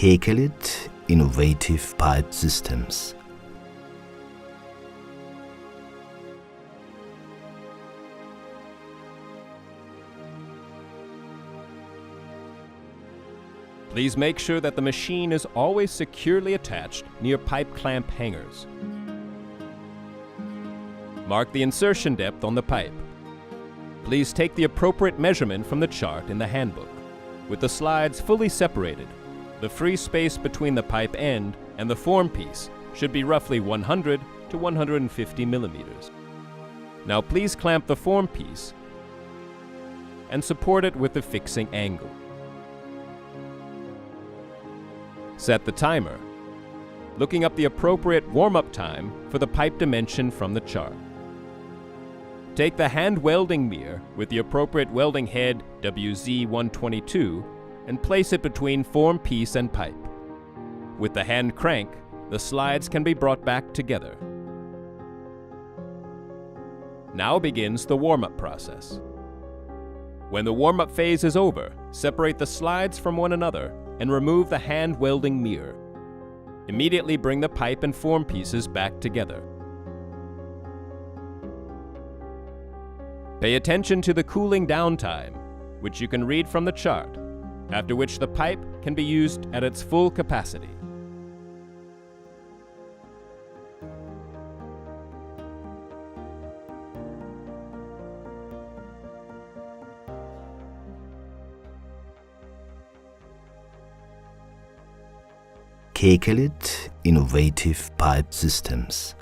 KELIT Innovative Pipe Systems. Please make sure that the machine is always securely attached near pipe clamp hangers. Mark the insertion depth on the pipe. Please take the appropriate measurement from the chart in the handbook. With the slides fully separated, the free space between the pipe end and the form piece should be roughly 100 to 150 millimeters. Now please clamp the form piece and support it with the fixing angle. Set the timer, looking up the appropriate warm-up time for the pipe dimension from the chart. Take the hand welding mirror with the appropriate welding head WZ120 and place it between form piece and pipe. With the hand crank, the slides can be brought back together. Now begins the warm-up process. When the warm-up phase is over, separate the slides from one another and remove the hand welding mirror. Immediately bring the pipe and form pieces back together. Pay attention to the cooling down time, which you can read from the chart, after which the pipe can be used at its full capacity. KELIT Innovative Pipe Systems.